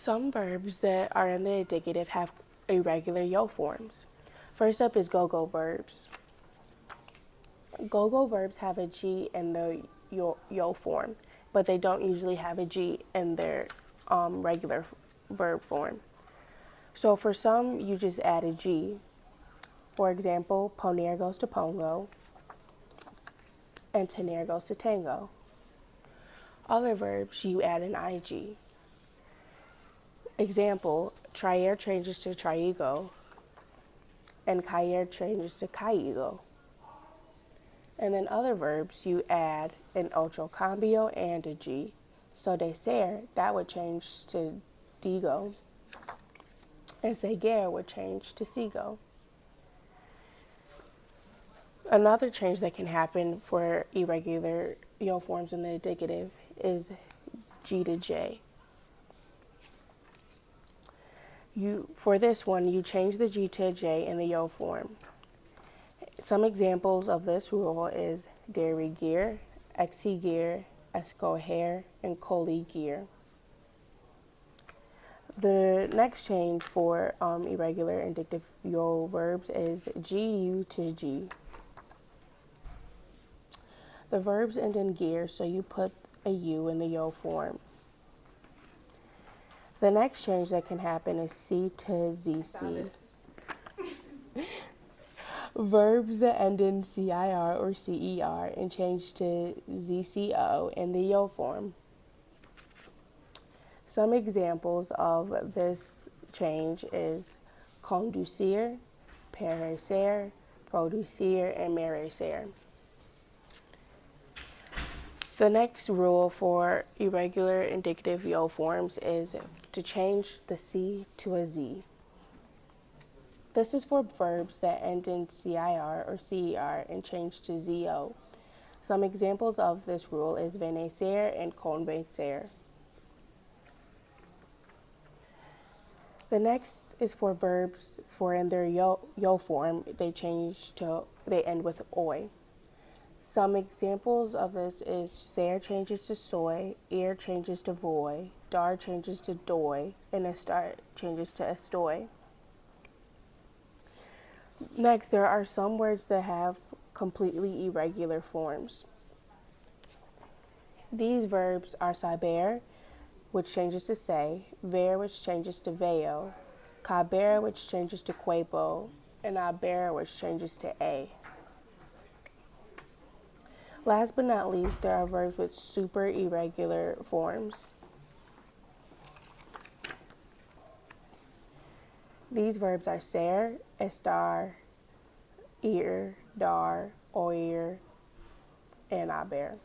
Some verbs that are in the indicative have irregular yo forms. First up is go-go verbs. Go-go verbs have a G in the yo form, but they don't usually have a G in their regular verb form. So for some, you just add a G. For example, poner goes to pongo, and tener goes to tango. Other verbs, you add an IG. Example, traer changes to traigo, and caer changes to caigo. And then other verbs, you add an ocho cambio and a G. So de ser, that would change to digo, and seguir would change to sigo. Another change that can happen for irregular yo forms in the indicative is G to J. For this one, you change the G to a J in the yo form. Some examples of this rule is derriguir, exiguir, escoger, and coliguir. The next change for irregular indicative yo verbs is GU to G. The verbs end in gear, so you put a U in the yo form. The next change that can happen is C to ZC. Verbs that end in CIR or CER and change to ZCO in the yo form. Some examples of this change is conducir, perecer, producir, and merecer. The next rule for irregular indicative yo forms is to change the C to a Z. This is for verbs that end in CIR or CER and change to ZO. Some examples of this rule is venecer and convencer. The next is for verbs for in their yo form, they end with oi. Some examples of this is ser changes to soy, ear changes to voy, dar changes to doy, and estar changes to estoy. Next, there are some words that have completely irregular forms. These verbs are saber, which changes to say, ver, which changes to veo, caber, which changes to quepo, and aber, which changes to a. Last but not least, there are verbs with super irregular forms. These verbs are ser, estar, ir, dar, oír, and haber.